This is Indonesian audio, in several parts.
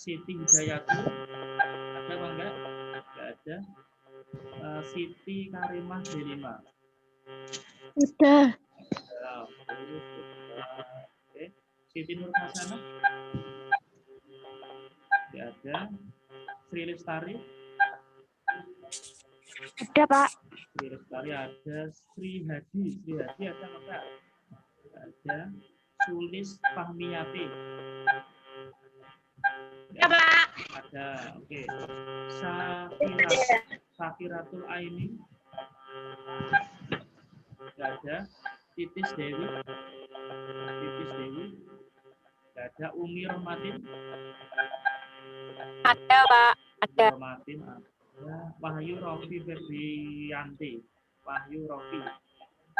Siti Hidayati, ada apa enggak? Enggak ada. Siti Karimah Delima. Udah. Oke. Siti Nur Hasanah. Enggak ada. Sri Lestari. Ada, Pak. Sri Lestari ada. Sri Hadi. Sri Hadi ada enggak? Ada. Sulis Fahmiyati. Ada, Pak. Ada. Oke. Sakiratul Aini. Enggak ada. Titis Dewi. Titis Dewi. Enggak ada. Umi Rohmatin. Ada, Pak. Ada. Rohmatin ada. Wahyu Rofi Febrianti. Wahyu Rofi.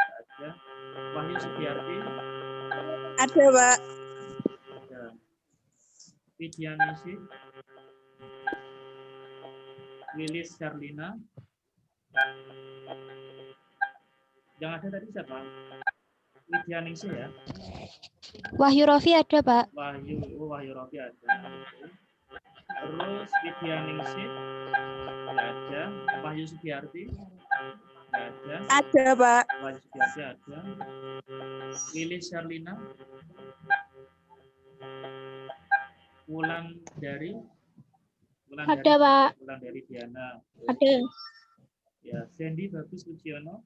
Ada. Wahyu Sugiarti. Ada, Pak. Ada. Widianisi. Lilis Charlina. Yang ada tadi siapa? Widianisi ya. Wahyu Rofi ada, Pak. Wahyu Rofi ada. Terus Widianingsih nggak ada. Wahyu Sugiarti nggak ada. Ada, Pak. Wahyu Sugiarti ada. Lilis Charlina. Wulandari. Ada, Pak. Wulandari Diana. Ada. Ya, Sandy Bagus Luciono.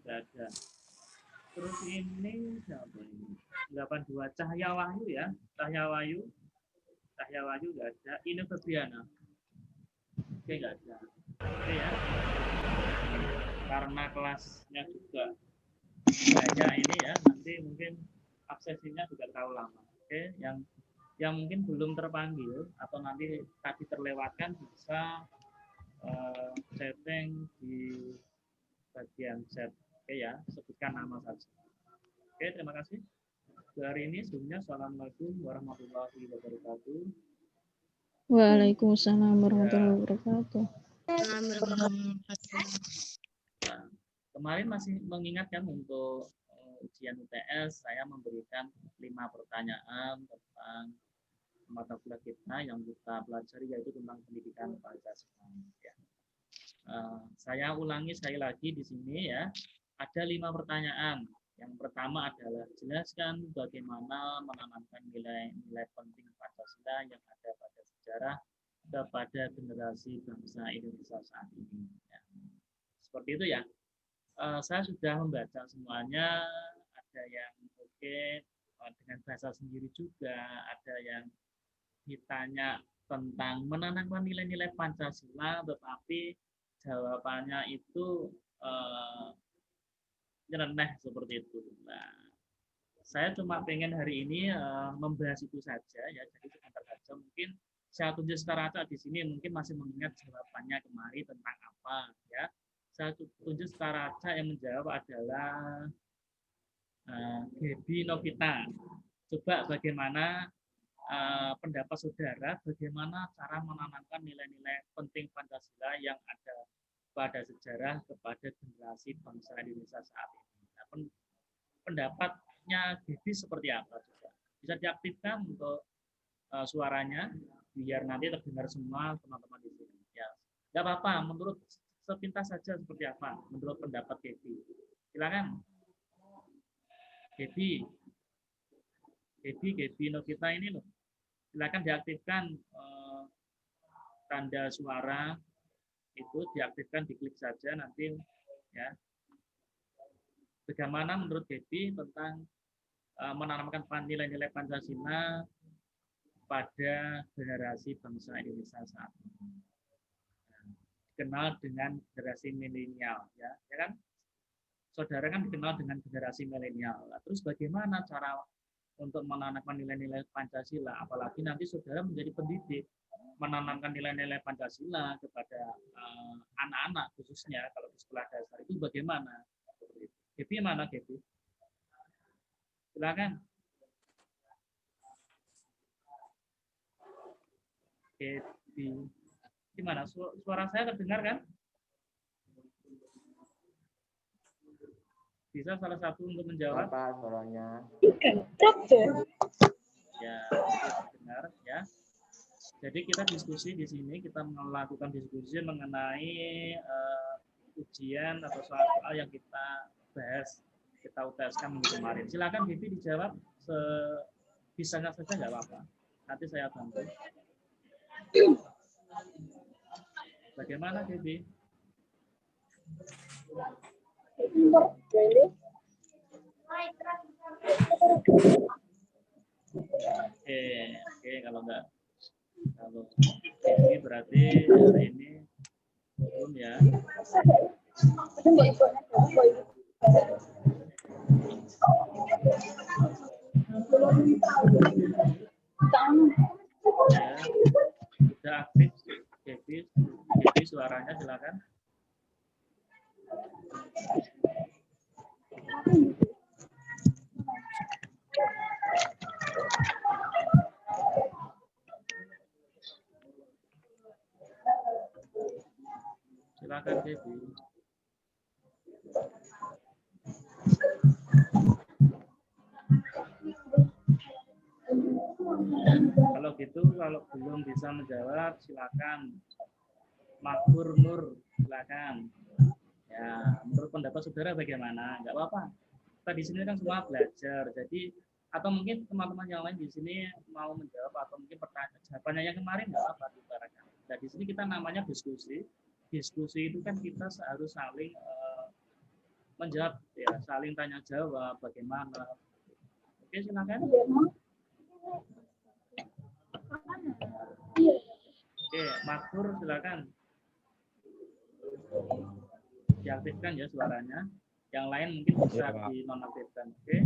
Nggak ada. Terus ini siapa ini? 82 Cahya Wahyu ya. Cahya Wahyu nggak ada. Ine Febriana. Oke, nggak ada. Oke ya. Karena kelasnya juga banyak ini ya, nanti mungkin aksesinya juga terlalu lama. Oke, yang mungkin belum terpanggil atau nanti tadi terlewatkan bisa setting di bagian chat. Oke ya, sebutkan nama saja. Oke, terima kasih. Hari ini sebelumnya Assalamualaikum warahmatullahi wabarakatuh. Waalaikumsalam warahmatullahi wabarakatuh. Nah, kemarin masih mengingatkan untuk ujian UTS, saya memberikan 5 pertanyaan tentang mata kuliah kita yang kita pelajari, yaitu tentang pendidikan Pancasila. Ya. Saya ulangi sekali lagi di sini ya. Ada 5 pertanyaan. Yang pertama adalah jelaskan bagaimana menanamkan nilai-nilai penting Pancasila yang ada pada sejarah kepada generasi bangsa Indonesia saat ini. Ya. Seperti itu ya. Saya sudah membaca semuanya. Ada yang oke dengan bahasa sendiri juga. Ada yang ditanya tentang menanamkan nilai-nilai Pancasila, tetapi jawabannya itu nyeleneh seperti itu. Nah, saya cuma pengen hari ini membahas itu saja ya, jadi sebentar saja. Mungkin saya tunjuk secara acak di sini, mungkin masih mengingat jawabannya kemarin tentang apa ya. Saya tunjuk secara acak yang menjawab adalah Gaby Novita. Coba bagaimana pendapat saudara, bagaimana cara menanamkan nilai-nilai penting Pancasila yang ada pada sejarah kepada generasi bangsa Indonesia saat ini. Nah, pendapatnya Gaby seperti apa juga? Bisa diaktifkan untuk suaranya biar nanti terdengar semua teman-teman di sini. Ya, nggak apa-apa. Menurut sepintas saja seperti apa? Menurut pendapat Gaby. Silakan. Gaby Novita ini loh. Silakan diaktifkan tanda suara itu, diaktifkan, diklik saja nanti ya. Bagaimana menurut Gaby tentang menanamkan nilai-nilai Pancasila pada generasi bangsa Indonesia saat ini? Dikenal dengan generasi milenial ya kan? Saudara kan dikenal dengan generasi milenial. Terus bagaimana cara untuk menanamkan nilai-nilai Pancasila, apalagi nanti saudara menjadi pendidik, menanamkan nilai-nilai Pancasila kepada anak-anak khususnya kalau di sekolah dasar itu bagaimana? Gaby mana Gaby? Silakan. Gaby, gimana? Suara saya terdengar kan? Bisa salah satu untuk menjawab? Apa suaranya? Ya, Benar ya. Jadi kita diskusi di sini, kita melakukan diskusi mengenai ujian atau soal yang kita bahas, kita UTS-kan minggu kemarin. Silakan Bibi dijawab sebisanya saja, nggak apa-apa. Nanti saya bantu. Bagaimana Bibi? Oke, kalau ini berarti hari ini belum ya. Ya, sudah aktif Devi suaranya silakan. Silakan Devi. Kalau gitu, kalau belum bisa menjawab, silakan. Makmur Nur, silakan. Ya, menurut pendapat saudara bagaimana? Enggak apa-apa. Kita di sini kan semua belajar, jadi atau mungkin teman-teman yang lain di sini mau menjawab atau mungkin pertanyaan jawabannya yang kemarin enggak apa diutarakan. Nah, di sini kita namanya diskusi. Diskusi itu kan kita harus saling menjawab, ya, saling tanya jawab bagaimana. Oke, silakan. Oke, Makmur silakan. Diaktifkan ya suaranya. Yang lain mungkin bisa dinonaktifkan. Oke.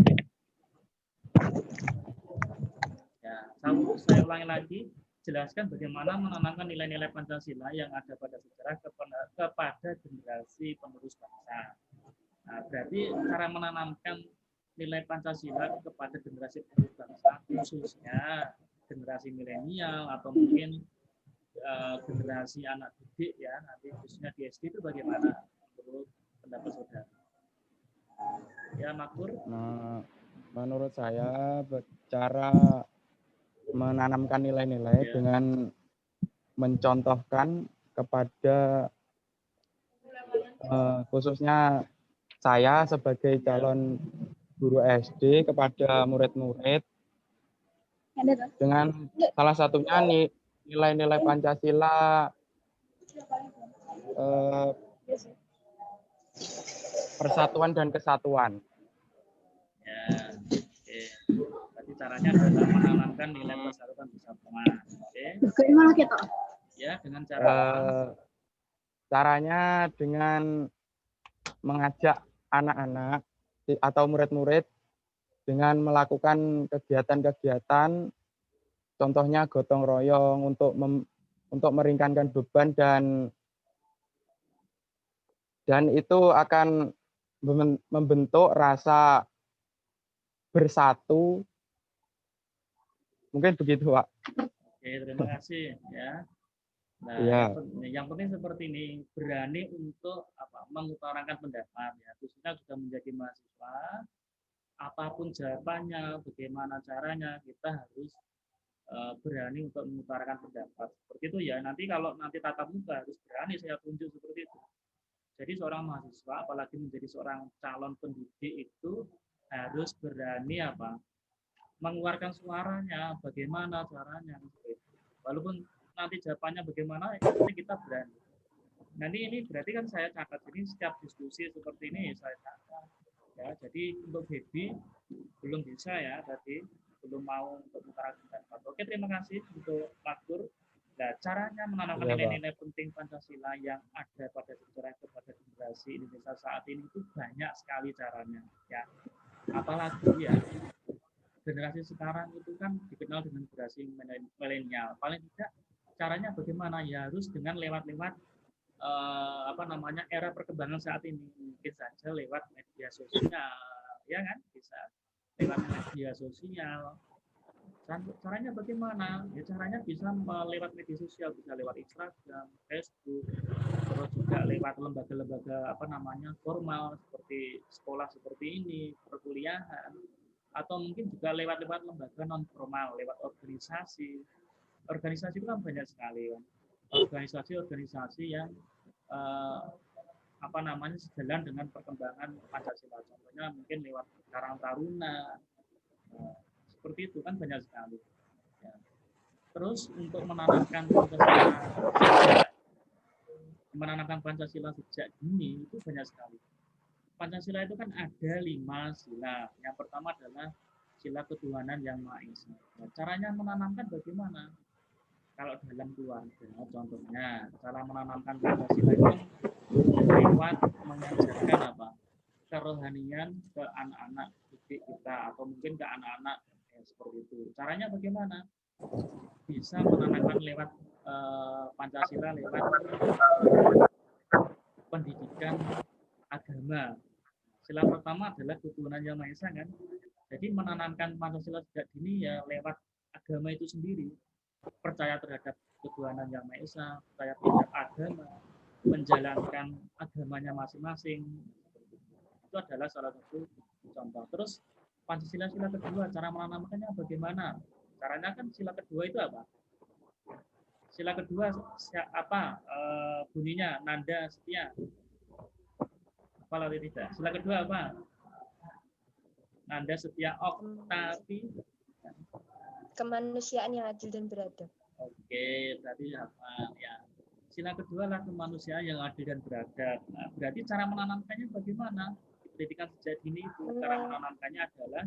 Ya, saya ulangi lagi. Jelaskan bagaimana menanamkan nilai-nilai Pancasila yang ada pada sejarah kepada generasi penerus bangsa. Nah, berarti cara menanamkan nilai Pancasila kepada generasi penerus bangsa, khususnya generasi milenial atau mungkin generasi anak didik ya, nanti khususnya di SD itu bagaimana menurut pendapat saudara? Ya, Makmur. Nah, menurut saya cara menanamkan nilai-nilai dengan mencontohkan kepada khususnya saya sebagai calon guru SD kepada murid-murid dengan salah satunya nilai-nilai Pancasila, persatuan dan kesatuan. Ya, oke. Berarti caranya adalah menanamkan nilai persatuan kesatuan. Oke. Bagaimana kita? Ya, dengan cara caranya dengan mengajak anak-anak atau murid-murid dengan melakukan kegiatan-kegiatan, contohnya gotong royong untuk meringankan beban dan itu akan membentuk rasa bersatu. Mungkin begitu, Pak. Oke, terima kasih ya. Nah, ya. yang penting seperti ini, berani untuk mengutarakan pendapat ya, khususnya sudah menjadi mahasiswa, apapun jawabannya, bagaimana caranya, kita harus berani untuk mengutarakan pendapat. Seperti itu ya. Nanti kalau nanti tatap muka harus berani saya tunjuk seperti itu. Jadi seorang mahasiswa, apalagi menjadi seorang calon pendidik itu harus berani mengeluarkan suaranya, bagaimana caranya. Walaupun nanti jawabannya bagaimana, nanti kita berani. Nanti ini berarti kan saya catat ini setiap diskusi seperti ini saya catat. Ya, jadi untuk Baby belum bisa ya tadi, belum mau untuk mengutarakan pendapat. Oke, terima kasih untuk Makmur. Nah, caranya menanamkan nilai-nilai penting Pancasila yang ada pada sejarah kepada generasi Indonesia saat ini itu banyak sekali caranya. Ya, apalagi ya generasi sekarang itu kan dikenal dengan generasi milenial. Paling tidak caranya bagaimana ya harus dengan lewat-lewat era perkembangan saat ini, mungkin saja lewat media sosial, ya kan, bisa lewat media sosial. Caranya bagaimana? Ya caranya bisa lewat media sosial, bisa lewat Instagram, Facebook, terus juga lewat lembaga-lembaga formal seperti sekolah seperti ini, perkuliahan. atau mungkin juga lewat lembaga non formal, lewat organisasi. Organisasi itu kan banyak sekali kan. Organisasi-organisasi yang sejalan dengan perkembangan Pancasila. Contohnya mungkin lewat Karang Taruna, seperti itu kan banyak sekali. Ya. Terus untuk menanamkan Pancasila sejak dini itu banyak sekali. Pancasila itu kan ada 5 sila. Yang pertama adalah sila ketuhanan yang Maha Esa. Nah, caranya menanamkan bagaimana? Kalau dalam keluarga, contohnya cara menanamkan Pancasila itu lewat mengajarkan kerohanian ke anak-anak didik kita atau mungkin ke anak-anak seperti itu. Caranya bagaimana? Bisa menanamkan lewat Pancasila lewat pendidikan agama. Sila pertama adalah ketuhanan yang Maha Esa kan. Jadi menanamkan Pancasila sejak dini ya lewat agama itu sendiri. Percaya terhadap ketuhanan yang Maha Esa, percaya terhadap agama, menjalankan agamanya masing-masing. Itu adalah salah satu contoh. Terus Pancasila sila kedua, cara menanamkannya bagaimana? Caranya kan sila kedua itu apa? Sila kedua bunyinya nanda setia. Apa lagi tidak? Sila kedua apa? Nanda setia oktavi. Kemanusiaan yang adil dan beradab. Oke, berarti apa ya? Sila kedua adalah kemanusiaan yang adil dan beradab. Nah, berarti cara menanamkannya bagaimana? Pendidikan sejak dini itu cara menanamkannya adalah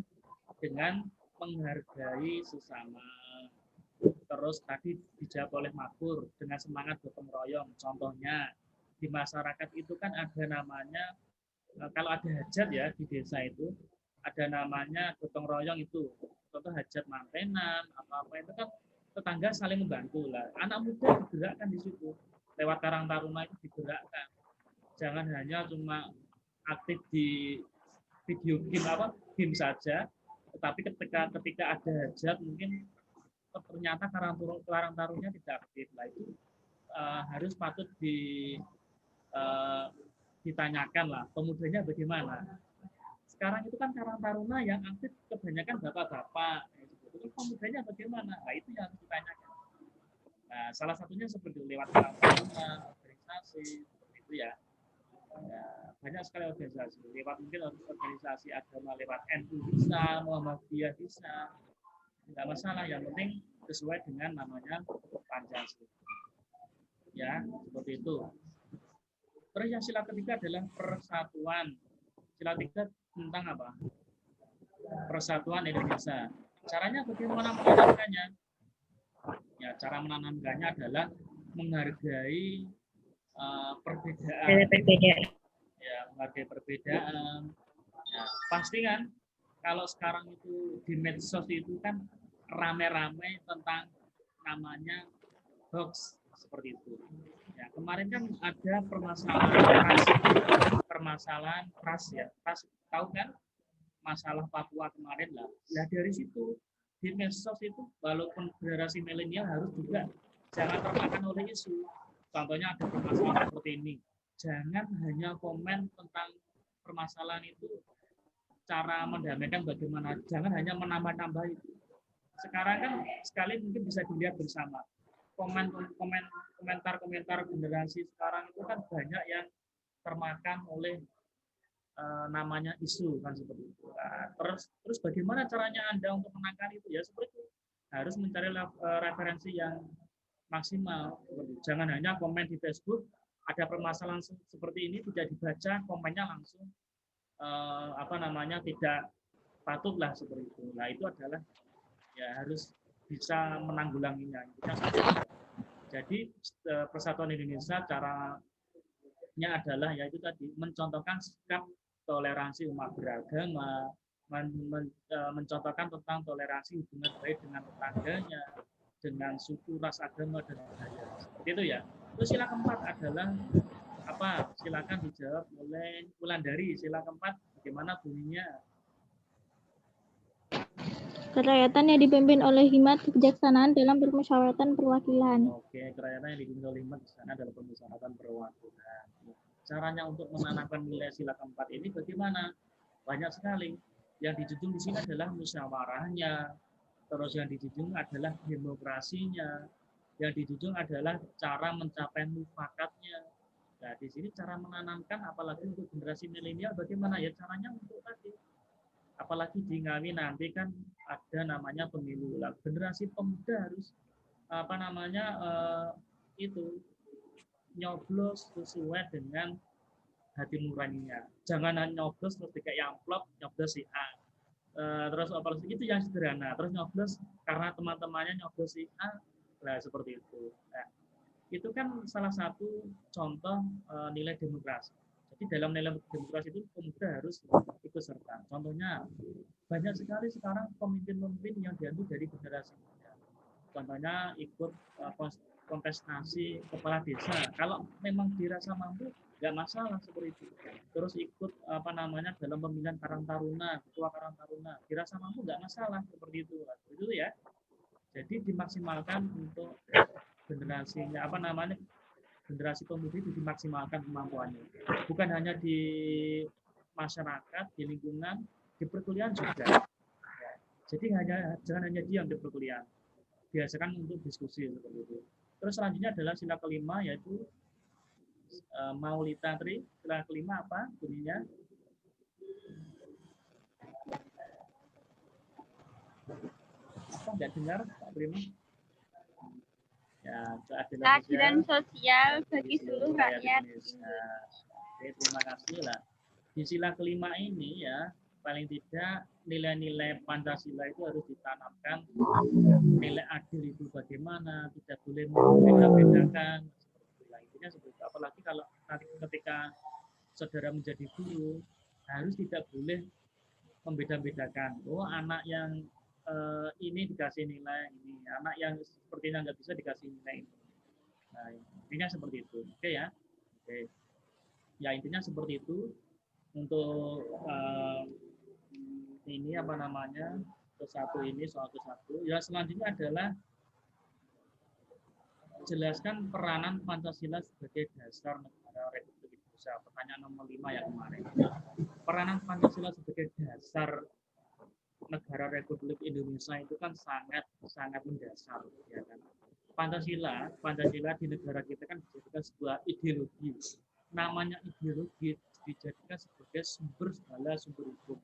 dengan menghargai sesama. Terus tadi dijawab oleh Mafur dengan semangat gotong royong. Contohnya di masyarakat itu kan ada namanya kalau ada hajat ya di desa itu ada namanya gotong royong itu. Contoh hajat mantenan apa itu kan tetangga saling membantu lah. Anak muda digerakkan di situ lewat Karang Taruna itu digerakkan. Jangan hanya cuma aktif di video game saja, tetapi ketika ada hajat mungkin ternyata Karang Taruna tidak aktif lah itu harus patut ditanyakan lah pemudanya bagaimana. Sekarang itu kan Karang Taruna yang aktif kebanyakan bapak-bapak. Itu pemudanya bagaimana? Nah, itu yang harus ditanyakan. Nah, salah satunya seperti lewat Karang Taruna, organisasi, seperti itu ya. Ya. Banyak sekali organisasi. Lewat mungkin organisasi agama lewat NU bisa, Muhammadiyah bisa. Tidak masalah, yang penting sesuai dengan namanya Pancasila. Ya, seperti itu. Terus yang sila ketiga adalah persatuan. Sila tiga tentang apa? Persatuan Indonesia. Caranya bagaimana menanamkannya? Ya, cara menanamkannya adalah menghargai perbedaan. Ya, menghargai perbedaan. Ya, pasti kan kalau sekarang itu di medsos itu kan rame-rame tentang namanya hoax seperti itu. Ya, kemarin kan ada permasalahan ras ya. Ras tahu kan? Masalah Papua kemarin lah. Ya dari situ di medsos itu walaupun generasi milenial harus juga jangan termakan oleh isu. Contohnya ada permasalahan seperti ini. Jangan hanya komen tentang permasalahan itu cara mendamaikan bagaimana. Jangan hanya menambah-nambah itu. Sekarang kan sekali mungkin bisa dilihat bersama. Komentar-komentar generasi sekarang itu kan banyak yang termakan oleh namanya isu kan seperti itu. Nah, terus bagaimana caranya Anda untuk menangani itu ya seperti itu. Harus mencari referensi yang maksimal. Jangan hanya komen di Facebook ada permasalahan seperti ini tidak dibaca komennya langsung tidak patut lah seperti itu. Nah itu adalah ya harus bisa menanggulanginya. Jadi Persatuan Indonesia caranya adalah yaitu tadi mencontohkan sikap toleransi umat beragama, mencontohkan tentang toleransi hubungan baik dengan tetangganya, dengan suku, ras, agama, dan budaya. Seperti itu ya. Terus sila keempat adalah apa? Silakan dijawab oleh Wulandari. Sila keempat bagaimana bunyinya? Kerakyatan yang dipimpin oleh hikmat kebijaksanaan dalam permusyawaratan perwakilan. Oke, kerakyatan yang dipimpin oleh hikmat kebijaksanaan dalam permusyawaratan perwakilan. Caranya untuk menanamkan nilai sila keempat ini bagaimana? Banyak sekali. Yang dijunjung di sini adalah musyawarahnya, terus yang dijunjung adalah demokrasinya, yang dijunjung adalah cara mencapai mufakatnya. Nah, di sini cara menanamkan, apalagi untuk generasi milenial, bagaimana ya caranya untuk tadi. Apalagi di Ngawi nanti kan ada namanya pemilu. Lah, generasi pemuda harus apa namanya itu nyoblos sesuai dengan hati nuraninya. Jangan nyoblos terus kayak amplop, nyoblos si A. Terus operasi itu yang sederhana. Terus nyoblos karena teman-temannya nyoblos si A, nah seperti itu. Nah, itu kan salah satu contoh nilai demokrasi. Jadi dalam nilai demokrasi itu pemuda harus ikut serta. Contohnya banyak sekali sekarang pemimpin-pemimpin yang diambil dari generasi muda. Contohnya ikut kontestasi kepala desa. Kalau memang dirasa mampu, nggak masalah seperti itu. Terus ikut apa namanya dalam pemilihan Karang Taruna, ketua Karang Taruna, dirasa mampu nggak masalah seperti itu. Itu ya. Jadi dimaksimalkan untuk generasinya apa namanya generasi pemuda itu dimaksimalkan kemampuannya. Bukan hanya di masyarakat, di lingkungan, di perkuliahan juga. Jadi jangan hanya diam di perkuliahan. Biasakan untuk diskusi seperti itu. Terus selanjutnya adalah sila kelima yaitu Maulita Tri. Sila kelima apa bunyinya? Apa nggak dengar Pak Prima? Ya, keadilan sosial bagi seluruh rakyat Indonesia. Oke, terima kasih lah. Di sila kelima ini ya, paling tidak nilai-nilai Pancasila itu harus ditanamkan. Nilai adil itu bagaimana, tidak boleh membeda-bedakan. Intinya seperti itu. Apalagi kalau nanti ketika saudara menjadi guru, harus tidak boleh membeda-bedakan. Oh, anak yang ini dikasih nilai ini, anak yang sepertinya nggak bisa dikasih nilai ini. Nah, intinya seperti itu. Oke ya. Oke. Ya intinya seperti itu untuk ini apa namanya satu ini soal satu. Ya selanjutnya adalah jelaskan peranan Pancasila sebagai dasar negara Republik Indonesia. Pertanyaan nomor 5 yang kemarin. Peranan Pancasila sebagai dasar negara Republik Indonesia itu kan sangat mendasar, ya kan. Pancasila di negara kita kan dijadikan sebuah ideologi. Namanya ideologi dijadikan sebagai segala sumber hukum.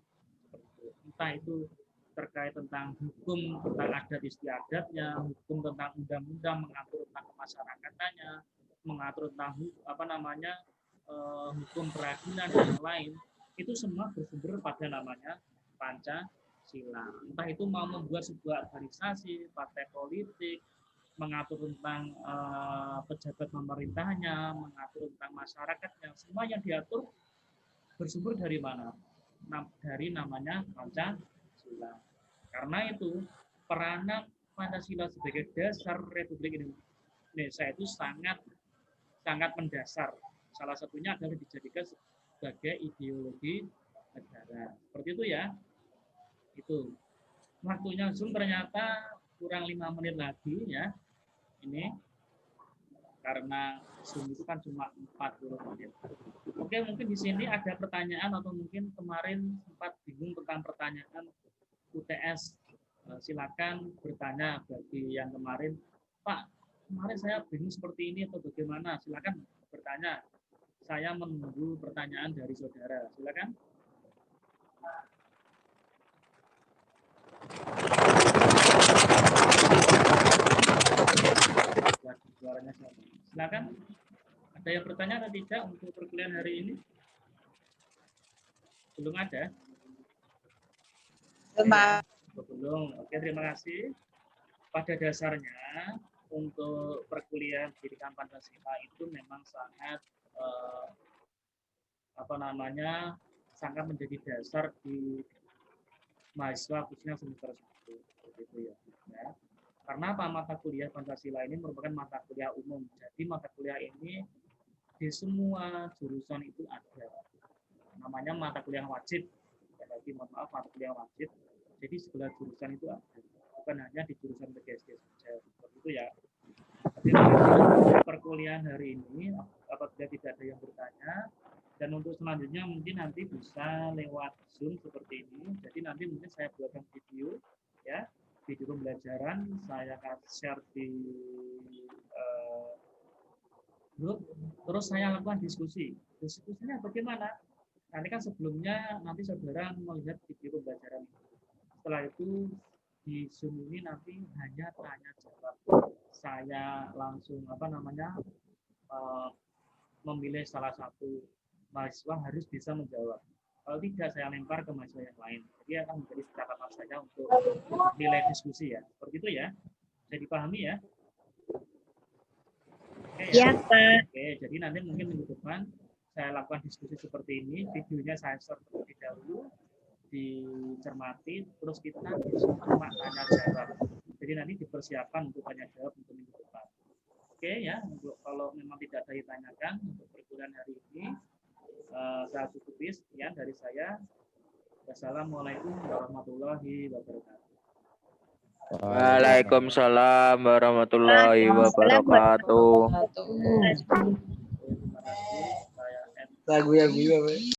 Entah itu terkait tentang hukum tentang adat istiadatnya, hukum tentang undang-undang mengatur tentang kemasyarakatan, mengatur tentang apa namanya hukum peradilan dan lain. Itu semua bersumber pada namanya Pancasila. Entah itu mau membuat sebuah organisasi, partai politik, mengatur tentang pejabat pemerintahnya, mengatur tentang masyarakatnya, semua yang diatur bersumber dari mana? Dari namanya Pancasila. Karena itu peranan Pancasila sebagai dasar Republik Indonesia itu sangat mendasar. Salah satunya adalah dijadikan sebagai ideologi negara. Seperti itu ya. Itu. Waktunya Zoom ternyata kurang 5 menit lagi ya. Ini karena Zoom itu kan cuma 40 menit. Oke, mungkin di sini ada pertanyaan atau mungkin kemarin sempat bingung tentang pertanyaan UTS. Silakan bertanya bagi yang kemarin, Pak, kemarin saya bingung seperti ini atau bagaimana? Silakan bertanya. Saya menunggu pertanyaan dari saudara. Silakan. Suaranya siapa? Silakan. Ada yang bertanya atau tidak untuk perkuliahan hari ini? Belum ada? Belum. Oke, terima kasih. Pada dasarnya untuk perkuliahan pendidikan Pancasila itu memang sangat sangat menjadi dasar di mahasiswa khususnya semester 1 gitu ya. Karena apa? Mata kuliah Pancasila ini merupakan mata kuliah umum. Jadi mata kuliah ini di semua jurusan itu ada. Namanya mata kuliah wajib. Lagi mohon maaf, mata kuliah wajib. Jadi segala jurusan itu ada. Bukan hanya di jurusan PGSD saja. Seperti itu ya. Jadi perkuliahan hari ini apabila tidak ada yang bertanya dan untuk selanjutnya mungkin nanti bisa lewat Zoom seperti ini. Jadi nanti mungkin saya buatkan video, ya, video pembelajaran saya akan share di grup. Terus saya lakukan diskusi. Diskusinya bagaimana? Nanti kan sebelumnya nanti saudara melihat video pembelajaran ini. Setelah itu di Zoom ini nanti hanya tanya jawab. Saya langsung memilih salah satu mahasiswa harus bisa menjawab. Kalau tidak, saya lempar ke mahasiswa yang lain. Jadi akan menjadi catatan saya untuk nilai diskusi ya. Seperti itu ya. Bisa dipahami ya? Oke, ya. Pak. Oke, jadi nanti mungkin minggu depan saya lakukan diskusi seperti ini. Videonya saya share terlebih dahulu, dicermati, terus kita cuma tanya jawab. Jadi nanti dipersiapkan untuk tanya jawab untuk minggu depan. Oke ya, untuk kalau memang tidak ada ditanyakan untuk perkuliahan hari ini, saya cukupi sekian dari saya. Wassalamualaikum warahmatullahi wabarakatuh. Waalaikumsalam warahmatullahi wabarakatuh. Terima kasih. Saya Lagu yang